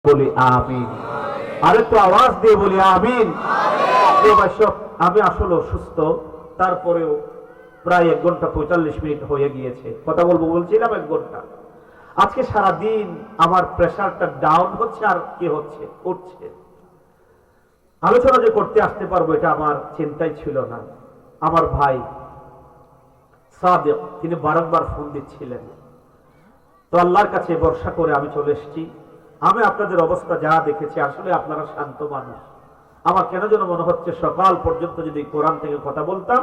বলি আমিন। আরেকটু আওয়াজ দিয়ে বলি আমিন। আমি আসলে অসুস্থ, তারপরেও প্রায় 1 ঘন্টা 45 মিনিট হয়ে গিয়েছে, কথা বলবো বলছিলাম 1 ঘন্টা। আজকে সারা দিন আমার প্রেসারটা ডাউন হচ্ছে আর কি হচ্ছে উঠছে। আলোচনা যে করতে আসতে পারবো এটা আমার চিন্তাই ছিল না। আমার ভাই সাদেক তিনি বারংবার ফোন দিচ্ছিলেন, তো আল্লাহর কাছে ভরসা করে আমি চলে এসেছি। আমি আপনাদের অবস্থা যা দেখেছি, আসলে আপনারা শান্ত মানুষ। আমার কেন যেন মনে হচ্ছে সকাল পর্যন্ত যদি কোরআন থেকে কথা বলতাম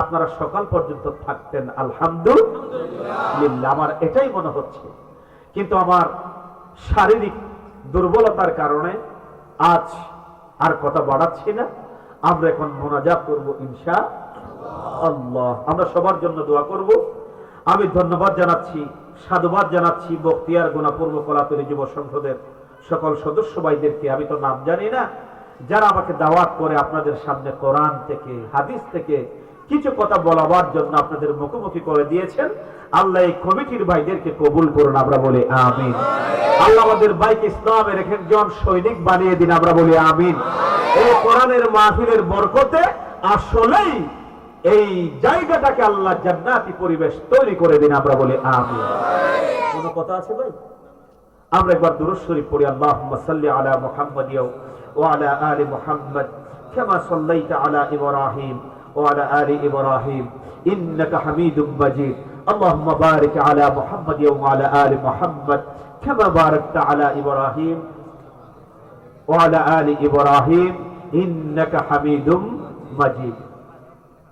আপনারা সকাল পর্যন্ত থাকতেন। আলহামদুলিল্লাহ, আমার এটাই মনে হচ্ছে। কিন্তু আমার শারীরিক দুর্বলতার কারণে আজ আর কথা বাড়াচ্ছি না। আমরা এখন মোনাজাত করব ইনশাআল্লাহ। আমরা সবার জন্য দোয়া করব। আমি ধন্যবাদ জানাচ্ছি, সাধুবাদ জানাচ্ছি বখতিয়ার গুণাপূর্ব কলাতলী যুব সংসদের সকল সদস্য ভাইদেরকে। আমি তো নাম জানি না, যারা আমাকে দাওয়াত করে আপনাদের সামনে কোরআন থেকে হাদিস থেকে কিছু কথা বলাবার জন্য আপনাদের মুখোমুখি করে দিয়েছেন। আল্লাহ এই কমিটির ভাইদেরকে কবুল করুন, আমরা বলি আমিন। আল্লাহ আমাদের ভাইকে ইসলামের একজন সৈনিক বানিয়ে দিন, আমরা বলি আমিন। এই কোরআনের মাহফিলের বরকতে আসলেই এই জায়গাটাকে আল্লাহ জান্নাতি পরিবেশ তৈরি করে দিন, আমরা বলি আমিন। কোন কথা আছে ভাই? আমরা একবার দুরূদ শরীফ পড়ি। আল্লাহুম্মা সাল্লি আলা মুহাম্মাদ ওয়া আলা আলি মুহাম্মাদ কামা সাল্লাইতা আলা ইব্রাহিম ওয়া আলা আলি ইব্রাহিম ইন্নাকা হামিদুম মাজিদ। আল্লাহুম্মা বারিক আলা মুহাম্মাদ ওয়া আলা আলি মুহাম্মাদ কামা বারাকতা আলা ইব্রাহিম ওয়া আলা আলি ইব্রাহিম ইন্নাকা হামিদুম মাজিদ।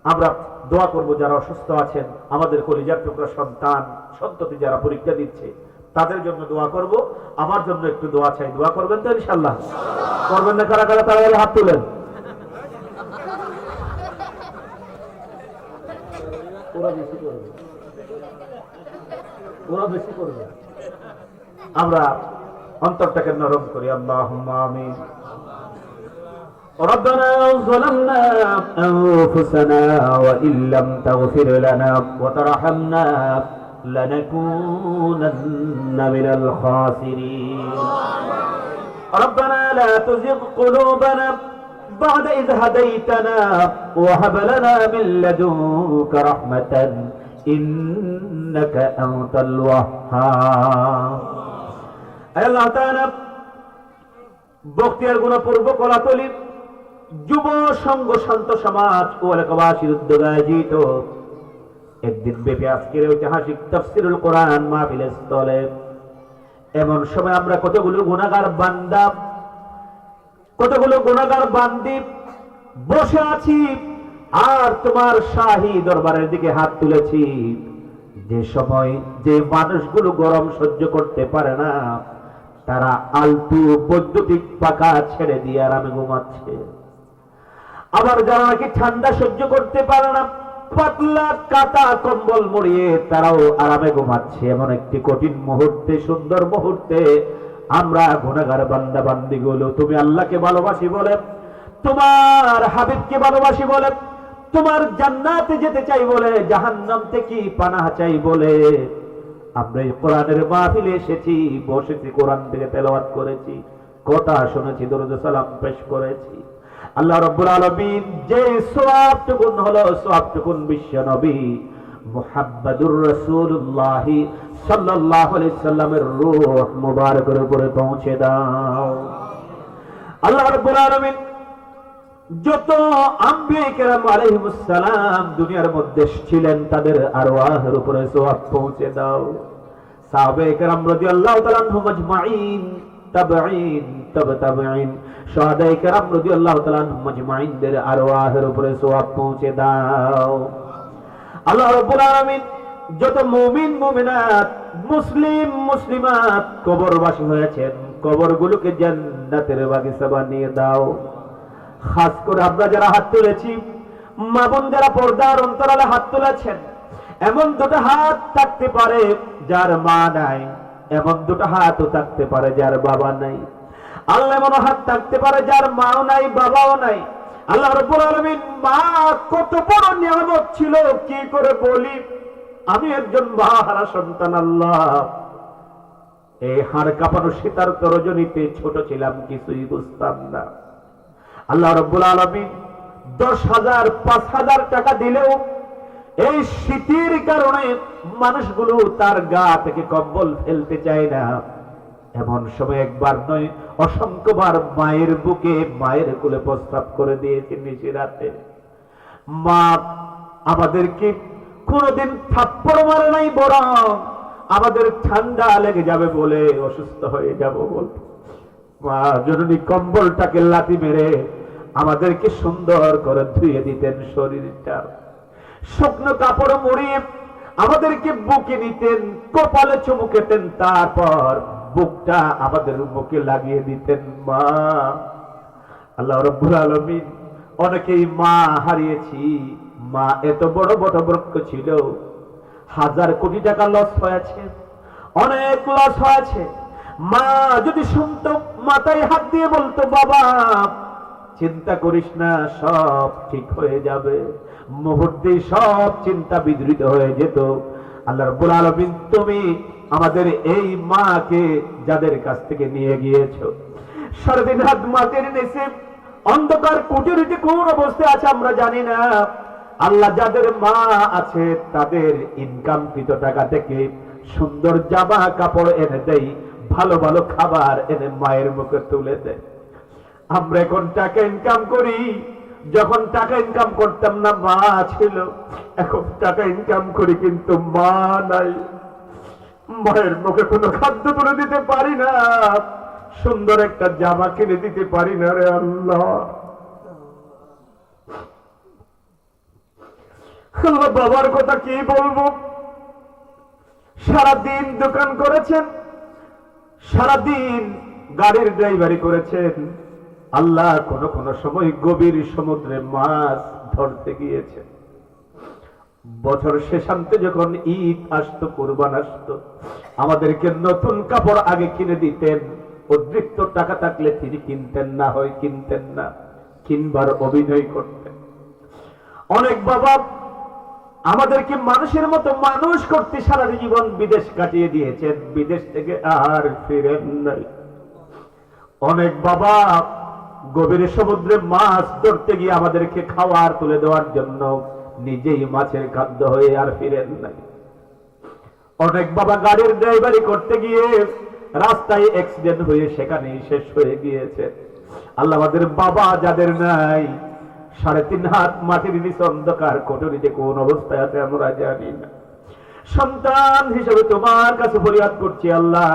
আমরা দোয়া করব যারা অসুস্থ আছেন, আমাদের কলিজার টুকরা সন্তান সন্ততি যারা পরীক্ষা দিচ্ছে তাদের জন্য দোয়া করব। আমার জন্য একটু দোয়া চাই, দোয়া করবেন তো ইনশাআল্লাহ? করবেন না কারা কারা? তারা হাত তুলেন। ওরা বেশি করবে, ওরা বেশি করবে। আমরা অন্তরটাকে নরম করি। আল্লাহুম্মা আমিন। ربنا ظلمنا أنفسنا وإن لم تغفر لنا وترحمنا لنكونن من الخاسرين ربنا لا تزغ قلوبنا بعد إذ هديتنا وهب لنا من لدنك رحمة إنك أنت الوهاب الله تعالى বখতিয়ার গুণাপূর্ব কলাতলী যুব সংঘ শান্ত সমাজ ও এলাকাবাসীর উদ্যোগে আয়োজিত একদিন ব্যাপী আজকের ঐতিহাসিক তাফসীরুল কোরআন মাহফিলের স্থলে এমন সময় আমরা কতগুলো গুনাহগার বান্দা, কতগুলো গুনাহগার বান্দি বসে আছি আর তোমার শাহী দরবারের দিকে হাত তুলেছি। যে সময় যে মানুষগুলো গরম সহ্য করতে পারে না তারা আলতু বৈদ্যুতিক পাখা ছেড়ে দিয়ে আরামে ঘুমাচ্ছে। আবার যারা নাকি ঠান্ডা সহ্য করতে পারে না পাতলা কাতা কম্বল মুড়িয়ে তারাও আরামে ঘুমাচ্ছে। এমন একটি কঠিন মুহূর্তে, সুন্দর মুহূর্তে আমরা গুনাহগার বান্দা বান্দি গুলো তুমি আল্লাহকে ভালোবাসি বলে, তোমার হাবিবকে ভালোবাসি বলে, তোমার জান্নাতে যেতে চাই বলে, জাহান্নাম থেকে পানাহ চাই বলে আমরা এই কোরআনের মাহফিলে এসেছি, বসেছি, কোরআন থেকে তেলাওয়াত করেছি, কথা শুনেছি, দরুদ সালাম পেশ করেছি। আল্লাহ রাব্বুল আলামিন যে সওয়াবটুকুন হলো সওয়াবটুকুন বিশ্ব নবী মুহাম্মদুর রাসূলুল্লাহ সাল্লাল্লাহু আলাইহি সাল্লামের রূহ মুবারকের উপরে পৌঁছে দাও। আল্লাহ রাব্বুল আলামিন যত আম্বিয়া কেরাম আলাইহিমুস সালাম দুনিয়ার মধ্যে ছিলেন তাদের আরওয়াহের উপরে সওয়াব পৌঁছে দাও। সাহাবায়ে কেরাম রাদিয়াল্লাহু তাআলা আনহুম আজমাইন, তাবেঈন, তাবেঈন, শুহাদায়ে কেরাম রাদিয়াল্লাহু তাআলা আনহুম আজমাইনদের আরওয়াহের উপরে সওয়াব পৌঁছে দাও। আল্লাহ রাব্বুল আলামিন যত মুমিন মুমিনাত, মুসলিম মুসলিমাত কবরবাসী হয়েছেন কবরগুলোকে জান্নাতের বাগিচা বানিয়ে দাও। খাস করে আমরা যারা হাত তুলেছি, মা বোন যারা পর্দার অন্তরালে হাত তুলেছেন, এমন দুটো হাত থাকতে পারে যার মা নাই, এমন দুটো হাতও থাকতে পারে যার বাবা নাই। আল্লাহ এমন হাত থাকতে পারে যার মাও নাই, বাবাও নাই। আল্লাহ রাব্বুল আলামিন মা কত বড় নিয়ামত ছিল কি করে বলি। আমি একজন মা হারা সন্তান। আল্লাহ এই হাড় কাঁপানো শীতার্ত রজনীতে ছোট ছিলাম, কিছুই বুঝতাম না। আল্লাহ রাব্বুল আলামিন 10,000 5,000 টাকা দিলেও এই শীতের কারণে মানুষগুলো তার গা থেকে কম্বল ফেলতে চায় না। এমন সময় একবার নয়, অসংখ্যবার মায়ের বুকে, মায়ের কোলে প্রস্রাব করে দিয়েছে নিশি রাতে। মা আমাদেরকে কোনোদিন থাপ্পড় মারে নাই, বরং আমাদের ঠান্ডা লেগে যাবে বলে, অসুস্থ হয়ে যাব বলে মা জননী কম্বলটাকে লাথি মেরে আমাদেরকে সুন্দর করে ধুয়ে দিতেন শরীরটা। শুকনো কাপড় মুড়িয়ে আমাদেরকে বুকে নিতেন, কপালে চুমু খেতেন, তারপর বুকটা আমাদের বুকে লাগিয়ে দিতেন। মা, আল্লাহ রাব্বুল আলামিন অনেকেই মা হারিয়েছি। মা এত বড় বড় বৃক্ষ ছিল, 1000 কোটি টাকা লস হয়েছে, অনেক লস হয়েছে। মা যদি শুনতো, মাথায় হাত দিয়ে বলতো, বাবা চিন্তা করিস না, সব ঠিক হয়ে যাবে, মুহূর্তে সব চিন্তা বিদৃত হয়ে যেত। আল্লাহ রাব্বুল আলামিন তুমি আমাদের এই মাকে যাদের কাছ থেকে নিয়ে গিয়েছো, 3.5 হাত মাটির নিচে অন্ধকার কুটিরিতে কোন অবস্থায় আছে আমরা জানি না। আল্লাহ যাদের মা আছে তাদের ইনকামকৃত টাকা থেকে সুন্দর জামা কাপড় এনে দেয়, ভালো ভালো খাবার এনে মায়ের মুখে তুলে দেয়। আমরা এখন টাকা ইনকাম করি, যখন টাকা ইনকাম করতাম না মা ছিল, এখন টাকা ইনকাম করি কিন্তু মা নাই। মায়ের মুখে কোনো খাদ্য তুলে দিতে পারি না, সুন্দর একটা জামা কিনে দিতে পারি না। রে আল্লাহ, আল্লাহ বাবার কথা কি বলবো? সারাদিন দোকান করেছেন, সারাদিন গাড়ির ড্রাইভারি করেছেন। আল্লাহ কোন কোন সময় গভীর সমুদ্রে মাছ ধরতে গিয়েছে। বছর শেষান্তে যখন ঈদ আসতো, কুরবান আসতো, আমাদেরকে নতুন কাপড় আগে কিনে দিতেন। অতিরিক্ত টাকা থাকলে তিনি কিনতেন না, হয় কিনতেন না, কিনবার অভিনয় করতেন। অনেক বাবা আমাদেরকে মানুষের মতো মানুষ করতে সারা জীবন বিদেশ কাটিয়ে দিয়েছেন, বিদেশ থেকে আর ফিরেন নাই। অনেক বাবা গভীর সমুদ্রে মাছ ধরতে গিয়ে আমাদেরকে খাওয়ার তুলে দেওয়ার জন্য নিজেই মাছের খাদ্য হয়ে আর ফিরেন নাই। অনেক বাবা গাড়ির ড্রাইভারি করতে গিয়ে রাস্তায় অ্যাক্সিডেন্ট হয়ে সেখানেই শেষ হয়ে গিয়েছে। আল্লাহ আমাদের বাবা যাদের নাই, 3.5 হাত মাটির নিচে অন্ধকার কোটরিতে কোন অবস্থায় আছে আমরা জানি না। সন্তান হিসেবে তোমার কাছে ফরিয়াদ করছি, আল্লাহ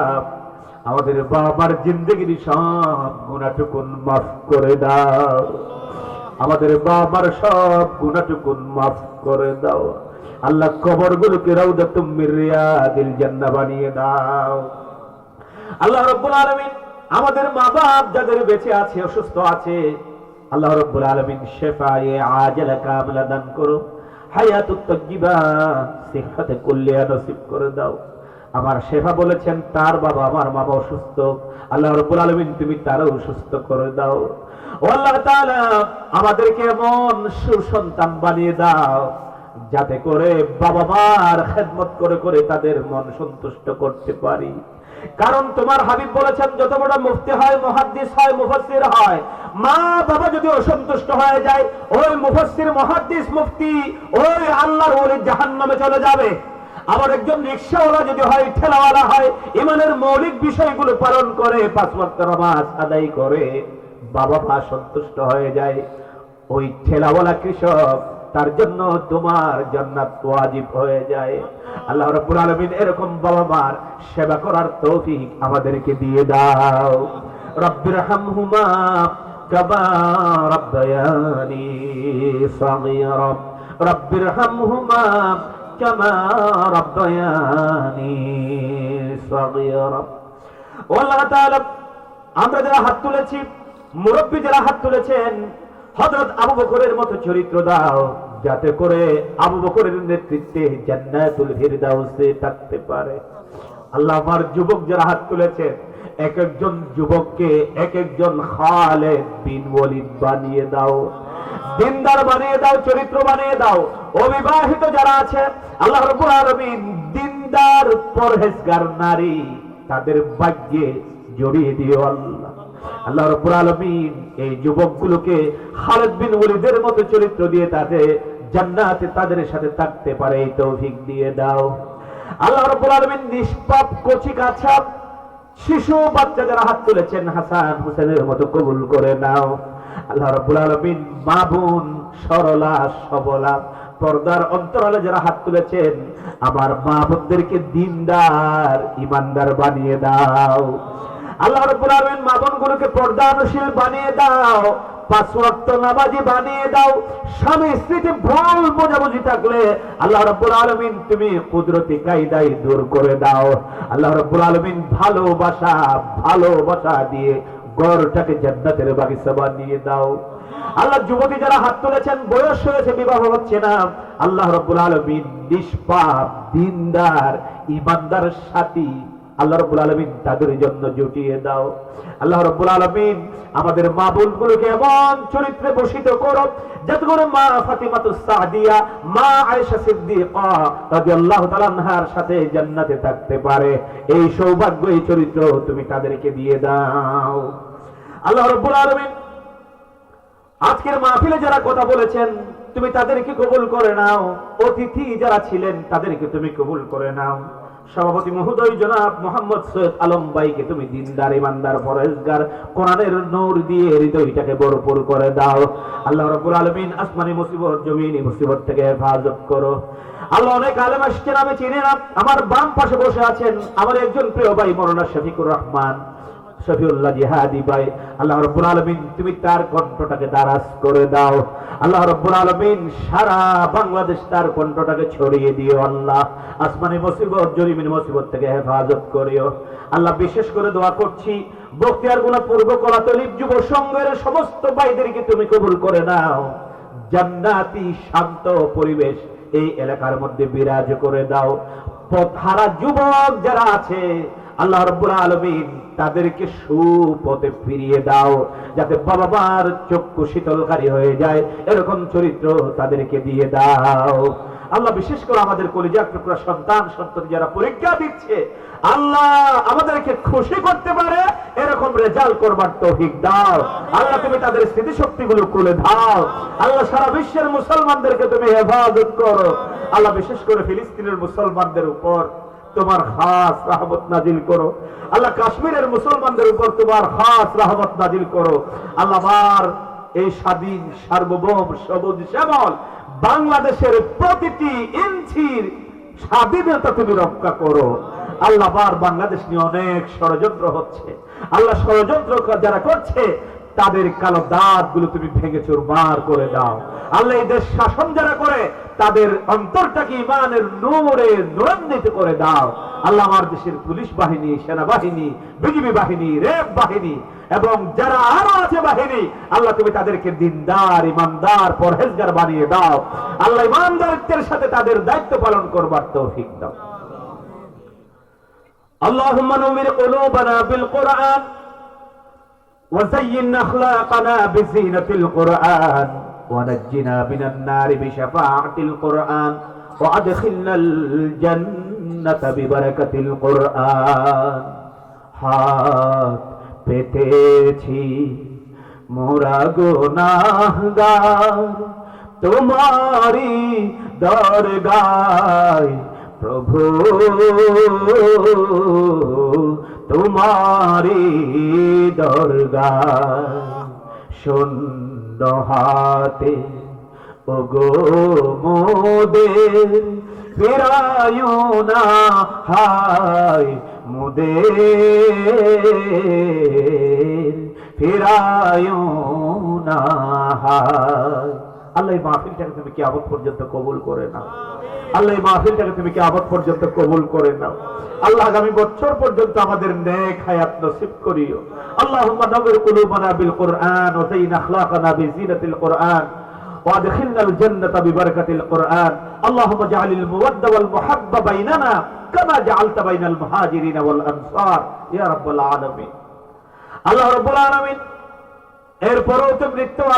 আমাদের বাবার জিন্দগির সব গুনাহটুকুন মাফ করে দাও, আমাদের বাবার সব গুনাহটুকুন মাফ করে দাও। আল্লাহ কবরগুলোকে রাউদাতুম মির রিয়াদিল জান্নাহ বানিয়ে দাও। আল্লাহ রাব্বুল আলামিন আমাদের মা বাপ যাদের বেঁচে আছে, অসুস্থ আছে, আল্লাহ রাব্বুল আলামিন শিফায়ে আজিলা কামিলা দান করো, হায়াতুত তাইয়্যিবা, সিহহাতে কুল্লিয়া নসিব করে দাও। আমার শেফা বলেছেন তার বাবা, আমার বাবা অসুস্থ, আল্লাহ রাব্বুল আলামিন তুমি তারও সুস্থ করে দাও। ও আল্লাহ তাআলা আমাদেরকে এমন সুসন্তান বানিয়ে দাও যাতে করে বাবা মার খেদমত করে করে তাদের মন সন্তুষ্ট করতে পারি। কারণ তোমার হাবিব বলেছেন যত বড় মুফতি হয়, মুহাদ্দিস হয়, মুফাসসির হয়, মা বাবা যদি অসন্তুষ্ট হয়ে যায়, ওই মুফাসসির, মুহাদ্দিস, মুফতি, ওই আল্লাহর ওলি জাহান্নামে চলে যাবে। আবার একজন রিকশাওয়ালা যদি হয়, ঠেলাওয়ালা হয়, ঈমানের মৌলিক বিষয়গুলো পালন করে, 5 ওয়াক্ত নামাজ আদায় করে, বাবা মা সন্তুষ্ট হয়ে যায়, ওই ঠেলাওয়ালা কৃষক তার জন্য তোমার জান্নাত ওয়াজিব হয়ে যায়। আল্লাহ রাব্বুল আলামিন এরকম বাবা মার সেবা করার তৌফিক আমাদেরকে দিয়ে দাও। রব্বিরহামহুমা কামা রাব্বায়ানি সাগীরা, রব্বিরহামহুমা কামা রাব্বায়ানি সাগীরা। ও আল্লাহ তাআলা আমরা যারা হাত তুলেছি, মুরব্বী যারা হাত তুলেছেন, হযরত আবু বকরের মতো চরিত্র দাও যাতে করে আবু বকরের নেতৃত্বে জান্নাতুল ফিরদাউসে থাকতে পারে। আল্লাহ আমার যুবক যারা হাত তুলেছেন, এক একজন যুবককে এক একজন খালেদ বিন ওয়ালিদ বানিয়ে দাও, দিনদার বানিয়ে দাও, চরিত্র বানিয়ে দাও। অবিবাহিত যারা আছে, আল্লাহ রাব্বুল আলামিন দিনদার পরহেজগার নারী তাদের ভাগ্যে জড়িয়ে দিও আল্লাহ। আল্লাহ রাব্বুল আলামিন এই যুবকগুলোকে খালিদ বিন ওয়ালিদের মতো চরিত্র দিয়ে তাদের জান্নাতে তাদের সাথে থাকতে পারে এই তৌফিক দিয়ে দাও। আল্লাহ রাব্বুল আলামিন নিষ্পাপ কচি কাঁচা শিশু বাচ্চা যারা হাত তুলেছেন হাসান হোসেনের মতো কবুল করে নাও। আল্লাহ রাব্বুল আলামিন মা বোন সরলা সবলা পর্দার অন্তরালে যারা হাত তুলেছেন আমার মা বোনদেরকে দিনদার ইমানদার বানিয়ে দাও। আল্লাহ রাব্বুল আলামিন মা বোনগুলোকে পর্দানশীল বানিয়ে দাও, 5 ওয়াক্ত নামাজি বানিয়ে দাও। স্বামী স্ত্রীতে ভুল বোঝাবুঝি থাকলে আল্লাহ রাব্বুল আলামিন তুমি কুদরতি কায়দায় দূর করে দাও। আল্লাহ রাব্বুল আলামিন ভালোবাসা দিয়ে ঘরটাকে জান্নাতের বাগিচা বানিয়ে দাও। আল্লাহ যুবতী যারা হাত তুলেছেন বয়স হয়েছে বিবাহ হচ্ছে না, আল্লাহ রাব্বুল আলামিন নিষ্পাপ দিনদার ইমানদার সাথী আল্লাহ রাব্বুল আলামিন তাদের জন্য জুটিয়ে দাও। আল্লাহ রাব্বুল আলামিন আমাদের মা বোনগুলোকে এমন চরিত্রে বসিত করো যাতে করে মা ফাতিমাতুস সাদিয়া মা আয়েশা সিদ্দিকা রাদিয়াল্লাহু তাআলা আনহার সাথে জান্নাতে থাকতে পারে এই সৌভাগ্য এই চরিত্র তুমি তাদেরকে দিয়ে দাও। আল্লাহ রাব্বুল আলামিন আজকের মাহফিলে যারা কথা বলেছেন তুমি তাদেরকে কবুল করে নাও। অতিথি যারা ছিলেন তাদেরকে তুমি কবুল করে নাও। সভাপতি মহোদয় জনাব মোহাম্মদ সৈয়দ আলম ভাইকে তুমি দিনদার ইমানদার পরেশগার কোরআনের নূর দিয়ে হৃদয়টাকে ভরপুর করে দাও। আল্লাহ রাব্বুল আলামিন আসমানি মুসিবত জমিনি মুসিবত থেকে হেফাজত করো। আল্লাহ অনেক আলেম আসছেন আমি চিনি না, আমার বাম পাশে বসে আছেন আমার একজন প্রিয় ভাই মাওলানা শফিকুর রহমান শফিউল্লাহ জিহাদি ভাই, আল্লাহ রাব্বুল আলামিন তুমি তার কণ্ঠটাকে দারাজ করে দাও। আল্লাহ রাব্বুল আলামিন সারা বাংলাদেশ তার কণ্ঠটাকে ছড়িয়ে দিও। আল্লাহ আসমানি মুসিবত জমিনি মুসিবত থেকে হেফাজত করিও। আল্লাহ বিশেষ করে দোয়া করছি বখতিয়ারগুনা পূর্ব কলাতলী যুব সংঘের সমস্ত ভাইদেরকে তুমি কবুল করে নাও। জান্নাতি শান্ত পরিবেশ এই এলাকার মধ্যে বিরাজ করে দাও। পথহারা যুবক যারা আছে আল্লাহ রাব্বুল আলামিন তাদেরকে সুপথে ফিরিয়ে দাও, যাতে বাবা মার চক্ষু শীতলকারী হয়ে যায় এরকম চরিত্র তাদেরকে দিয়ে দাও। আল্লাহ বিশেষ করে আমাদের কলিজার টুকরা সন্তান সন্ততি যারা পরীক্ষা দিচ্ছে আল্লাহ আমাদেরকে খুশি করতে পারে এরকম রেজাল্ট করবার তৌফিক দাও। আল্লাহ তুমি তাদের স্মৃতিশক্তিগুলো খুলে দাও। আল্লাহ সারা বিশ্বের মুসলমানদেরকে তুমি হেফাজত করো। আল্লাহ বিশেষ করে ফিলিস্তিনের মুসলমানদের উপর তোমার খাস রহমত নাজিল করো। আল্লাহ কাশ্মীরের মুসলমানদের উপর তোমার খাস রহমত নাজিল করো। আল্লাহ আমার এই স্বাধীন সার্বভৌম সবুজ শ্যামল বাংলাদেশের প্রতিটি ইঞ্চির স্বাধীনতা তুমি রক্ষা করো। আল্লাহ বার বাংলাদেশ নিয়ে অনেক ষড়যন্ত্র হচ্ছে, আল্লাহ ষড়যন্ত্র যারা করছে তাদের কালো দাঁত গুলো তুমি ভেঙে চুরমার করে দাও। আল্লাহ এই দেশ শাসন যারা করে তাদের অন্তরটাকে ইমানের নূরে নূরান্বিত করে দাও। আল্লাহ আমার দেশের পুলিশ বাহিনী সেনাবাহিনী বিজিবি বাহিনী র্যাব বাহিনী এবং যারা আরো আছে বাহিনী আল্লাহ তুমি তাদেরকে দিনদার ইমানদার পরহেজগার বানিয়ে দাও। আল্লাহ ইমানদারিত্বের সাথে তাদের দায়িত্ব পালন করবার তৌফিক দাও। আল্লাহুম্মা নুমির কুলুবানা বিল কুরআন وزين أخلاقنا بزينة القرآن ونجنا من النار بشفاعة القرآن وأدخلنا الجنة ببركة القرآن হাত পেতেছি মোরা গুনাহগার তোমারি দরগায় প্রভু তোমারি দরগায় শূন্য হাতে ওগো মোদের ফিরায়ো না হায় মোদের ফিরায়ো না হায়। আল্লাহ এই মাহফিলটাকে তুমি কিয়ামত পর্যন্ত কবুল করে নাও। আল্লাহ এই মাহফিলটাকে তুমি কিয়ামত পর্যন্ত কবুল করে নাও। আল্লাহ আগামী বছর পর্যন্ত আমাদের নেক হায়াত নসিব করিও। আল্লাহুম্মা নাওয়ির কুলুবানা বিল কুরআন ওয়া যায়্যিন আখলাকানা বিজিনাতিল কুরআন ওয়া আদখিলনাল জান্নাতা বিবারাকাতিল কুরআন। আল্লাহুম্মা জাআলিল মুওয়াদ্দা ওয়াল মুহাব্বা বাইনানা কামা জাআলতা বাইনাল মুহাজিরিন ওয়াল আনসার ইয়া রাব্বাল আলামিন। আল্লাহ রাব্বুল আলামিন এরপরও তুমি